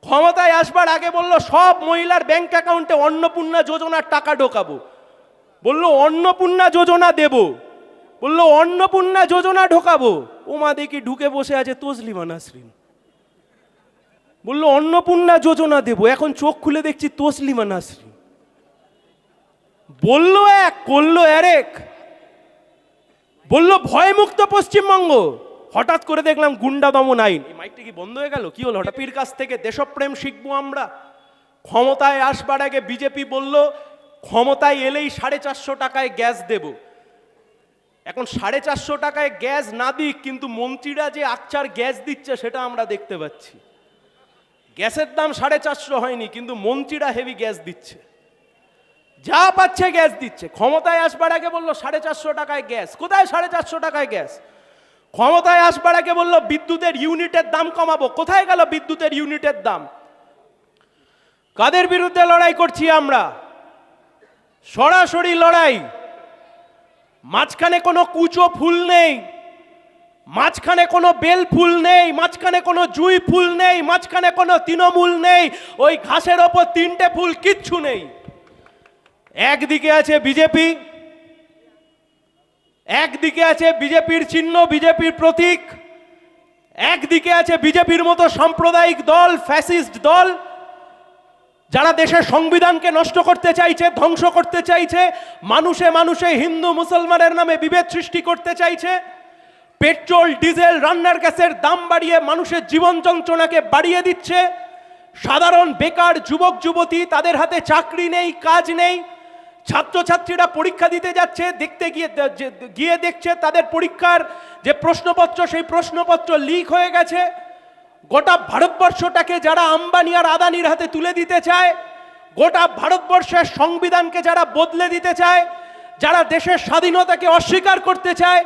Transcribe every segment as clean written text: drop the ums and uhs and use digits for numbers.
ক্ষমতায় আসবার আগে বলল সব মহিলার ব্যাংক অ্যাকাউন্টে অন্নপূর্ণা যোজনার টাকা ঢোকাবো, বললো অন্নপূর্ণা যোজনা দেব, বললো অন্নপূর্ণা যোজনা ঢোকাবো, ওমা দেখি ঢুকে বসে আছে তসলিমা নাসরিন। বললো অন্নপূর্ণা যোজনা দেব, এখন চোখ খুলে দেখছি তসলিমা নাসরিন। বললো এক, করলো আরেক। বললো ভয়মুক্ত পশ্চিমবঙ্গ, হঠাৎ করে দেখলাম গুন্ডা দমন আইন। এই মাইকটা কি বন্ধ হয়ে গেল? কি হলো? হঠাৎ কাছ থেকে দেশপ্রেম শিখবো আমরা। ক্ষমতায় আসবার আগে বিজেপি বলল ক্ষমতায় এলেই 450 টাকায় গ্যাস দেব। এখন 450 টাকায় গ্যাস না দিক, কিন্তু মন্ত্রীরা যে আকচার গ্যাস দিচ্ছে সেটা আমরা দেখতে পাচ্ছি। গ্যাসের দাম 450 হয়নি, কিন্তু মন্ত্রীরা হেভি গ্যাস দিচ্ছে, যা পাচ্ছে গ্যাস দিচ্ছে। ক্ষমতায় আসবার আগে বললো 450 টাকায় গ্যাস। কোথায় 450 টাকায় গ্যাস? ক্ষমতায় আসবার আগে বললো বিদ্যুতের ইউনিটের দাম কমাবো। কোথায় গেল বিদ্যুতের ইউনিটের দাম? কাদের বিরুদ্ধে লড়াই করছি আমরা? সরাসরি লড়াই। মাঝখানে কোনো কুচো ফুল নেই, মাঝখানে কোনো বেল ফুল নেই, মাঝখানে কোনো জুঁই ফুল নেই, মাঝখানে কোনো তৃণমূল নেই, ওই ঘাসের ওপর 3টে ফুল, কিচ্ছু নেই। একদিকে আছে বিজেপি, একদিকে আছে বিজেপির চিহ্ন, বিজেপির প্রতীক, একদিকে আছে বিজেপির মতো সাম্প্রদায়িক দল, ফ্যাসিস্ট দল, যারা দেশের সংবিধানকে নষ্ট করতে চাইছে, ধ্বংস করতে চাইছে, মানুষে মানুষে হিন্দু মুসলমানের নামে বিভেদ সৃষ্টি করতে চাইছে, পেট্রোল ডিজেল রান্নার গ্যাসের দাম বাড়িয়ে মানুষের জীবন যন্ত্রণাকে বাড়িয়ে দিচ্ছে। সাধারণ বেকার যুবক যুবতী, তাদের হাতে চাকরি নেই, কাজ নেই। ছাত্রছাত্রীরা পরীক্ষা দিতে যাচ্ছে, গিয়ে দেখছে তাদের পরীক্ষার যে প্রশ্নপত্র, সেই প্রশ্নপত্র লিক হয়ে গেছে। গোটা ভারতবর্ষটাকে যারা আম্বানি আর আদানির হাতে তুলে দিতে চায়, গোটা ভারতবর্ষের সংবিধানকে যারা বদলে দিতে চায়, যারা দেশের স্বাধীনতাকে অস্বীকার করতে চায়,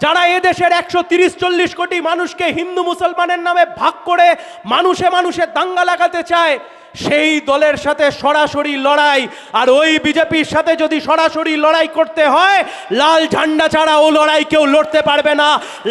যারা এদেশের 130-40 কোটি মানুষকে হিন্দু মুসলমানের নামে ভাগ করে মানুষে মানুষে দাঙ্গা লাগাতে চায়, সেই দলের সাথে সরাসরি লড়াই। আর ওই বিজেপির সাথে যদি সরাসরি লড়াই করতে হয়, লাল ঝান্ডা ছাড়া ও লড়াই কেউ লড়তে পারবে না।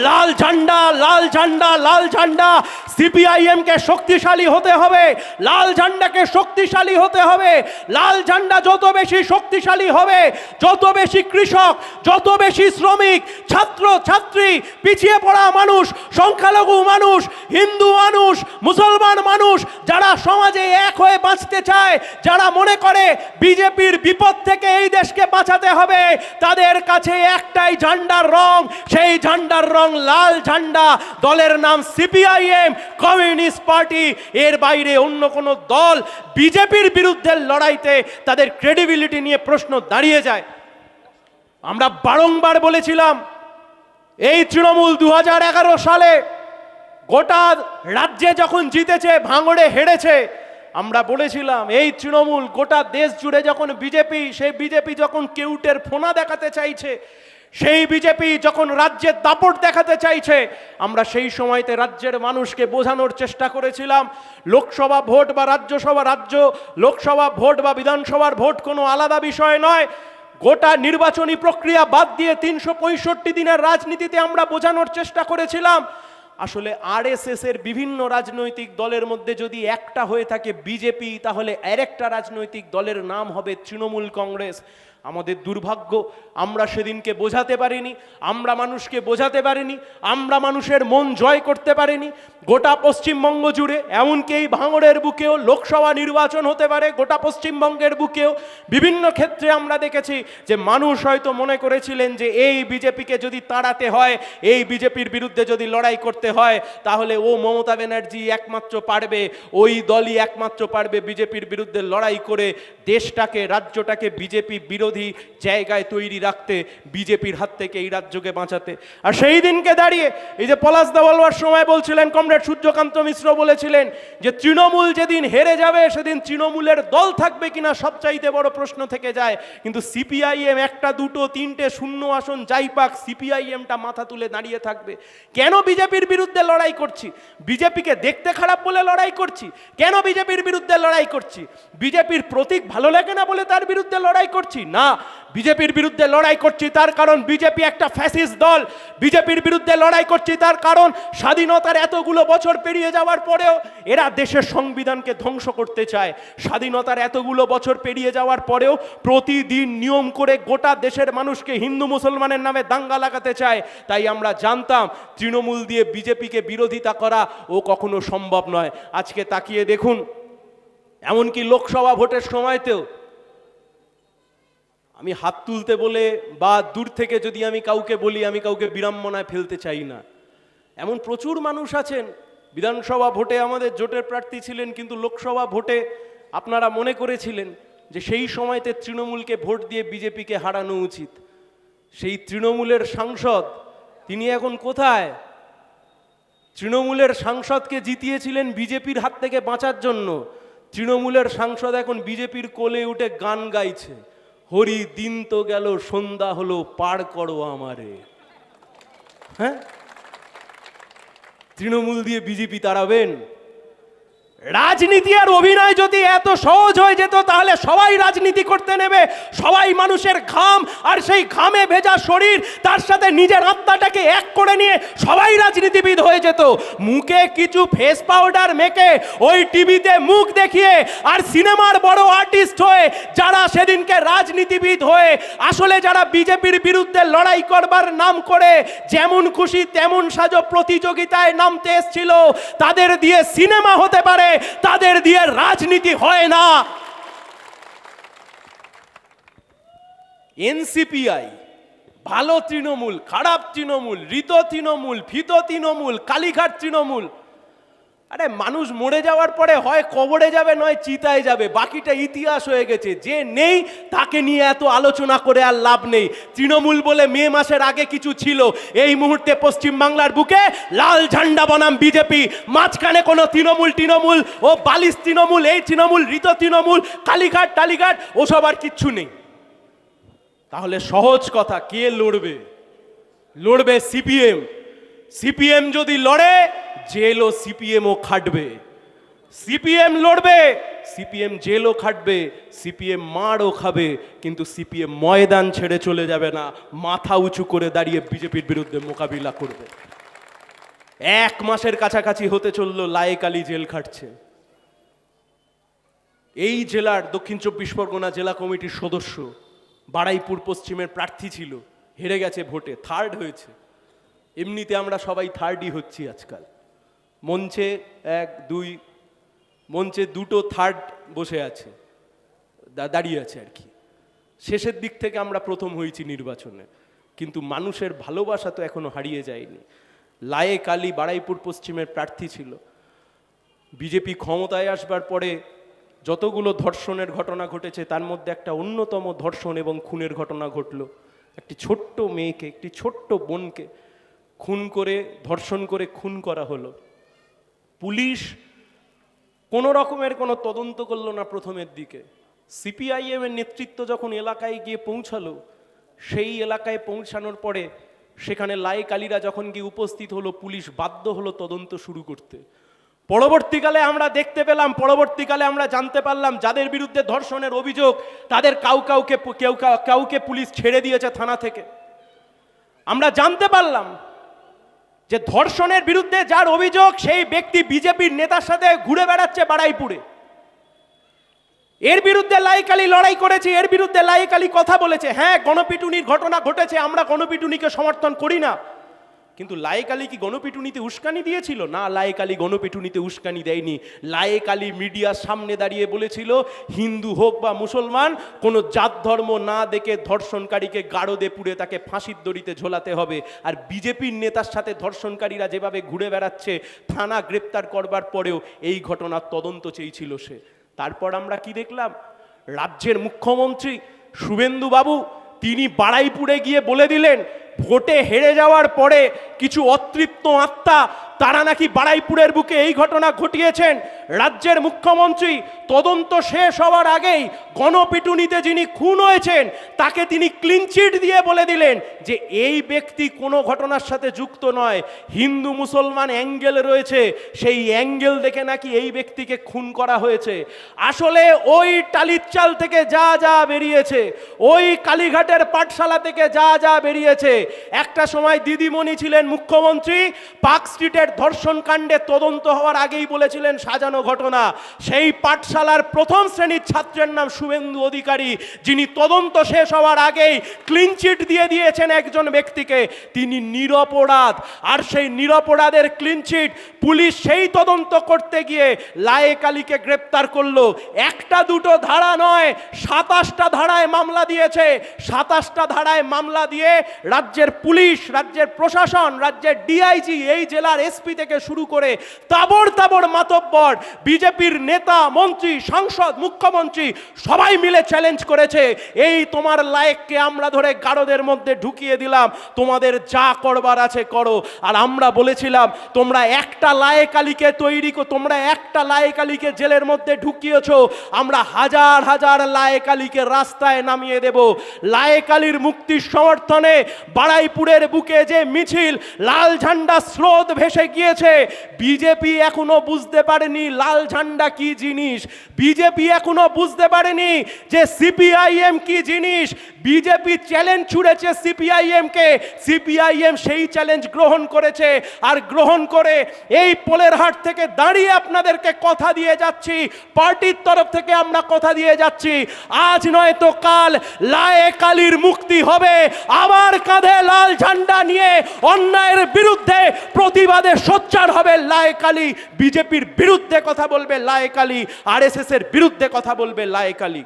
লাল ঝান্ডা, লাল ঝান্ডা, লাল ঝান্ডা। সিপিআইএম কে শক্তিশালী হতে হবে, লাল ঝান্ডাকে শক্তিশালী হতে হবে। লাল ঝান্ডা যত বেশি শক্তিশালী হবে, যত বেশি কৃষক, যত বেশি শ্রমিক, ছাত্র ছাত্রী, পিছিয়ে পড়া মানুষ, সংখ্যালঘু মানুষ, হিন্দু মানুষ, মুসলমান মানুষ, যারা সমাজে এক হয়ে বাঁচতে চায়, যারা মনে করে বিজেপির বিপদ থেকে এই দেশকে বাঁচাতে হবে, তাদের কাছে একটাই ঝান্ডার রং, সেই ঝান্ডার রং লাল ঝান্ডা। দলের নাম সিপিআইএম, কমিউনিস্ট পার্টি। এর বাইরে অন্য কোনো দল বিজেপির বিরুদ্ধে লড়াইতে তাদের ক্রেডিবিলিটি নিয়ে প্রশ্ন দাঁড়িয়ে যায়। আমরা বারংবার বলেছিলাম, এই তৃণমূল 2011 সালে গোটা রাজ্যে যখন জিতেছে, ভাঙড়ে হেরেছে, আমরা বলেছিলাম এই তৃণমূল গোটা দেশ জুড়ে যখন বিজেপি, সেই বিজেপি যখন কেউটের ফোনা দেখাতে চাইছে, সেই বিজেপি যখন রাজ্যের দাপট দেখাতে চাইছে, আমরা সেই সময়তে রাজ্যের মানুষকে বোঝানোর চেষ্টা করেছিলাম লোকসভা ভোট বা লোকসভা ভোট বা বিধানসভার ভোট কোনো আলাদা বিষয় নয়। গোটা নির্বাচনী প্রক্রিয়া বাদ দিয়ে 365 দিনের রাজনীতিতে আমরা বোঝানোর চেষ্টা করেছিলাম আসলে আরএসএস এর বিভিন্ন রাজনৈতিক দলের মধ্যে যদি একটা হয়ে থাকে বিজেপি, তাহলে আরেকটা রাজনৈতিক দলের নাম হবে তৃণমূল কংগ্রেস। আমাদের দুর্ভাগ্য, আমরা সেদিনকে বোঝাতে পারিনি, আমরা মানুষকে বোঝাতে পারিনি, আমরা মানুষের মন জয় করতে পারিনি। গোটা পশ্চিমবঙ্গ জুড়ে, এমনকি এই ভাঙড়ের বুকেও লোকসভা নির্বাচন হতে পারে, গোটা পশ্চিমবঙ্গের বুকেও বিভিন্ন ক্ষেত্রে আমরা দেখেছি যে মানুষ হয়তো মনে করেছিলেন যে এই বিজেপিকে যদি তাড়াতে হয়, এই বিজেপির বিরুদ্ধে যদি লড়াই করতে হয়, তাহলে ও মমতা ব্যানার্জি একমাত্র পারবে, ওই দলই একমাত্র পারবে বিজেপির বিরুদ্ধে লড়াই করে দেশটাকে, রাজ্যটাকে বিজেপি বিরোধী জায়গায় তৈরি রাখতে, বিজেপির হাত থেকে এই রাজ্যকে বাঁচাতে। আর সেই দিনকে দাঁড়িয়ে এই যে পলাশ দা বলবার সময় বলছিলেন, কমরেড সূর্যকান্ত মিশ্র বলেছিলেন যে তৃণমূল যেদিন হেরে যাবে সেদিন তৃণমূলের দল থাকবে কিনা সবচাইতে বড় প্রশ্ন থেকে যায়। কিন্তু সিপিআইএম 1, 2, 3টে শূন্য আসন যাই পাক, সিপিআইএমটা মাথা তুলে দাঁড়িয়ে থাকবে। কেন বিজেপির বিরুদ্ধে লড়াই করছি? বিজেপিকে দেখতে খারাপ বলে লড়াই করছি? কেন বিজেপির বিরুদ্ধে লড়াই করছি? বিজেপির প্রতীক ভালো লাগে না বলে তার বিরুদ্ধে লড়াই করছি? না, না, বিজেপির বিরুদ্ধে লড়াই করছি তার কারণ বিজেপি একটা ফ্যাসিস্ট দল। বিজেপির বিরুদ্ধে লড়াই করছি তার কারণ স্বাধীনতার এতগুলো বছর পেরিয়ে যাওয়ার পরেও এরা দেশের সংবিধানকে ধ্বংস করতে চায়। স্বাধীনতার এতগুলো বছর পেরিয়ে যাওয়ার পরেও প্রতিদিন নিয়ম করে গোটা দেশের মানুষকে হিন্দু মুসলমানের নামে দাঙ্গা লাগাতে চায়। তাই আমরা জানতাম তৃণমূল দিয়ে বিজেপিকে বিরোধিতা করা ও কখনো সম্ভব নয়। আজকে তাকিয়ে দেখুন, এমনকি লোকসভা ভোটের সময়তেও আমি হাত তুলতে বলে বা দূর থেকে যদি আমি কাউকে বলি, আমি কাউকে বিড়ম্বনায় ফেলতে চাই না। এমন প্রচুর মানুষ আছেন, বিধানসভা ভোটে আমাদের জোটের প্রার্থী ছিলেন, কিন্তু লোকসভা ভোটে আপনারা মনে করেছিলেন যে সেই সময়তে তৃণমূলকে ভোট দিয়ে বিজেপিকে হারানো উচিত। সেই তৃণমূলের সাংসদ তিনি এখন কোথায়? তৃণমূলের সাংসদকে জিতিয়েছিলেন বিজেপির হাত থেকে বাঁচার জন্য। তৃণমূলের সাংসদ এখন বিজেপির কোলে উঠে গান গাইছে, হরি দিন তো গেল সন্ধ্যা হলো পার করো আমারে। হ্যাঁ, তৃণমূল দিয়ে বিজেপি তাড়াবেন? রাজনীতি আর অভিনয় যদি এত সহজ হয়ে যেত তাহলে সবাই রাজনীতি করতে নেবে। সবাই মানুষের ঘাম আর সেই ঘামে ভেজা শরীর তার সাথে নিজের আত্মাটাকে এক করে নিয়ে সবাই রাজনীতিবিদ হয়ে যেত। মুখে কিছু ফেস পাউডার মেখে ওই টিভিতে মুখ দেখিয়ে আর সিনেমার বড় আর্টিস্ট হয়ে যারা সেদিনকে রাজনীতিবিদ হয়ে আসলে যারা বিজেপির বিরুদ্ধে লড়াই করবার নাম করে যেমন খুশি তেমন সাজো প্রতিযোগিতায় নামতে এসেছিল, তাদের দিয়ে সিনেমা হতে পারে, তাদের দিয়ে রাজনীতি হয় না। এনসিপিআই ভালো তৃণমূল, খারাপ তৃণমূল, ঋত তৃণমূল, ফিত তৃণমূল, কালীঘাট তৃণমূল। আরে মানুষ মরে যাওয়ার পরে হয় কবরে যাবে নয় চিতায় যাবে, বাকিটা ইতিহাস হয়ে গেছে। যে নেই তাকে নিয়ে এত আলোচনা করে আর লাভ নেই। তৃণমূল বলে মে মাসের আগে কিছু ছিল, এই মুহূর্তে পশ্চিম বাংলার বুকে লাল ঝান্ডা বনাম বিজেপি। মাঝখানে কোনো তৃণমূল ও বালিশ তৃণমূল, এই তৃণমূল, ঋত তৃণমূল, কালীঘাট টালীঘাট ওসব আর কিচ্ছু নেই। তাহলে সহজ কথা, কে লড়বে? লড়বে সিপিএম। সিপিএম যদি লড়ে জেলও সিপিএমও খাটবে। সিপিএম লড়বে, সিপিএম জেলও খাটবে, সিপিএম মারও খাবে, কিন্তু সিপিএম ময়দান ছেড়ে চলে যাবে না, মাথা উঁচু করে দাঁড়িয়ে বিজেপির বিরুদ্ধে মোকাবিলা করবে। 1 মাসের কাছাকাছি হতে চলল লায়েক আলী জেল খাটছে। এই জেলার দক্ষিণ 24 পরগনা জেলা কমিটির সদস্য, বারুইপুর পশ্চিমের প্রার্থী ছিল, হেরে গেছে ভোটে, 3rd হয়েছে। এমনিতে আমরা সবাই 3rdই হচ্ছি আজকাল। মঞ্চে 1 2 মঞ্চে 2টো 3rd বসে আছে, দাঁড়িয়ে আছে আর কি। শেষের দিক থেকে আমরা প্রথম হয়েছি নির্বাচনে, কিন্তু মানুষের ভালোবাসা তো এখনো হারিয়ে যায়নি। লায়েক আলী বারুইপুর পশ্চিমের প্রার্থী ছিল। বিজেপি ক্ষমতায় আসবার পরে যতগুলো ধর্ষণের ঘটনা ঘটেছে তার মধ্যে একটা অন্যতম ধর্ষণ এবং খুনের ঘটনা ঘটল। একটি ছোট্ট মেয়েকে, একটি ছোট্ট বোনকে খুন করে, ধর্ষণ করে খুন করা হলো। পুলিশ কোনো রকমের কোনো তদন্ত করলো না প্রথমের দিকে। সিপিআইএম এর নেতৃত্ব যখন এলাকায় গিয়ে পৌঁছালো, সেই এলাকায় পৌঁছানোর পরে সেখানে লায়েক আলীরা যখন গিয়ে উপস্থিত হলো, পুলিশ বাধ্য হলো তদন্ত শুরু করতে। পরবর্তীকালে আমরা দেখতে পেলাম, পরবর্তীকালে আমরা জানতে পারলাম যাদের বিরুদ্ধে ধর্ষণের অভিযোগ তাদের কাউকে পুলিশ ছেড়ে দিয়েছে থানা থেকে। আমরা জানতে পারলাম যে ধর্ষণের বিরুদ্ধে যার অভিযোগ সেই ব্যক্তি বিজেপির নেতার সাথে ঘুরে বেড়াচ্ছে বারুইপুরে। এর বিরুদ্ধে লায়েক আলী লড়াই করেছে, এর বিরুদ্ধে লায়েক আলী কথা বলেছে। হ্যাঁ, গণপিটুনির ঘটনা ঘটেছে, আমরা গণপিটুনিকে সমর্থন করি না, কিন্তু লায়েক আলী কি গণপিটুনিতে উস্কানি দিয়েছিল? না, লায়েক আলী গণপিটুনিতে উস্কানি দেয়নি। লায়েক আলী মিডিয়ার সামনে দাঁড়িয়ে বলেছিল হিন্দু হোক বা মুসলমান, কোনো জাত ধর্ম না দেখে ধর্ষণকারীকে গারদে পুড়ে তাকে ফাঁসির দড়িতে ঝোলাতে হবে। আর বিজেপির নেতার সাথে ধর্ষণকারীরা যেভাবে ঘুরে বেড়াচ্ছে, থানা গ্রেপ্তার করবার পরেও এই ঘটনার তদন্ত চেয়েছিল সে। তারপর আমরা কি দেখলাম? রাজ্যের মুখ্যমন্ত্রী শুভেন্দু বাবু তিনি বারুইপুরে গিয়ে বলে দিলেন ভোটে হেরে যাওয়ার পরে কিছু অতৃপ্ত আত্মা তারা নাকি বারুইপুরের বুকে এই ঘটনা ঘটিয়েছেন। রাজ্যের মুখ্যমন্ত্রী তদন্ত শেষ হওয়ার আগেই গণপিটুনিতে যিনি খুন হয়েছেন তাকে তিনি ক্লিনচিট দিয়ে বলে দিলেন যে এই ব্যক্তি কোনো ঘটনার সাথে যুক্ত নয়, হিন্দু মুসলমান অ্যাঙ্গেল রয়েছে, সেই অ্যাঙ্গেল দেখে নাকি এই ব্যক্তিকে খুন করা হয়েছে। আসলে ওই টালির চাল থেকে যা যা বেরিয়েছে, ওই কালীঘাটের পাঠশালা থেকে যা যা বেরিয়েছে, একটা সময় দিদিমণি ছিলেন মুখ্যমন্ত্রী, পার্ক স্ট্রিটের ধর্ষণ কাণ্ডে তদন্ত হওয়ার আগেই বলেছিলেন সাজানো ঘটনা। সেই পাঠশালার প্রথম শ্রেণীর ছাত্রের নাম শুভেন্দু অধিকারী, যিনি তদন্ত শেষ হওয়ার আগেই ক্লিনচিট দিয়ে দিয়েছেন একজন ব্যক্তিকে, তিনি নিরপরাধ। আর সেই নিরপরাধের ক্লিনচিট পুলিশ সেই তদন্ত করতে গিয়ে লায়েক আলীকে গ্রেপ্তার করলো। একটা দুটো ধারা নয়, 27টা ধারায় মামলা দিয়েছে। 27টা ধারায় মামলা দিয়ে রাজ্যের পুলিশ, রাজ্যের প্রশাসন, রাজ্যের ডিআইজি, এই জেলার এসপি থেকে শুরু করে তাবড় তাবড় মাতব্বর বিজেপির নেতা, মন্ত্রী, সাংসদ, মুখ্যমন্ত্রী সবাই মিলে চ্যালেঞ্জ করেছে, এই তোমার লায়েককে আমরা ধরে গারদের মধ্যে ঢুকিয়ে দিলাম, তোমাদের যা করবার আছে করো। আর আমরা বলেছিলাম তোমরা একটা লায়েক আলীকে তোমরা একটা লায়েক আলীকে জেলের মধ্যে ঢুকিয়েছো, আমরা হাজার হাজার লায়েক আলীকে রাস্তায় নামিয়ে দেব। লায়েক আলীর মুক্তির সমর্থনে বারুইপুরের বুকে যে মিছিল, লাল ঝান্ডা স্রোত ভেসে গিয়েছে, বিজেপি এখনো বুঝতে পারেনি লাল ঝান্ডা কি জিনিস। বিজেপি এখনো বুঝতে পারেনি যে সিপিআইএম কি জিনিস। বিজেপি চ্যালেঞ্জ ছুড়েছে সিপিআইএম কে, সিপিআইএম সেই চ্যালেঞ্জ গ্রহণ করেছে। আর গ্রহণ করে এই পোলের হাট থেকে দাঁড়িয়ে আপনাদেরকে কথা দিয়ে যাচ্ছি, পার্টির তরফ থেকে আমরা কথা দিয়ে যাচ্ছি, আজ নয় তো কাল লায়েক আলীর মুক্তি হবে। আবার কাঁধে লাল ঝান্ডা নিয়ে অন্যায়ের বিরুদ্ধে প্রতিবাদে সোচ্চার হবে লায়েক আলী। বিজেপির বিরুদ্ধে কথা বলবে লায়েক আলী, আরএসএস এর বিরুদ্ধে কথা বলবে লায়েক আলী।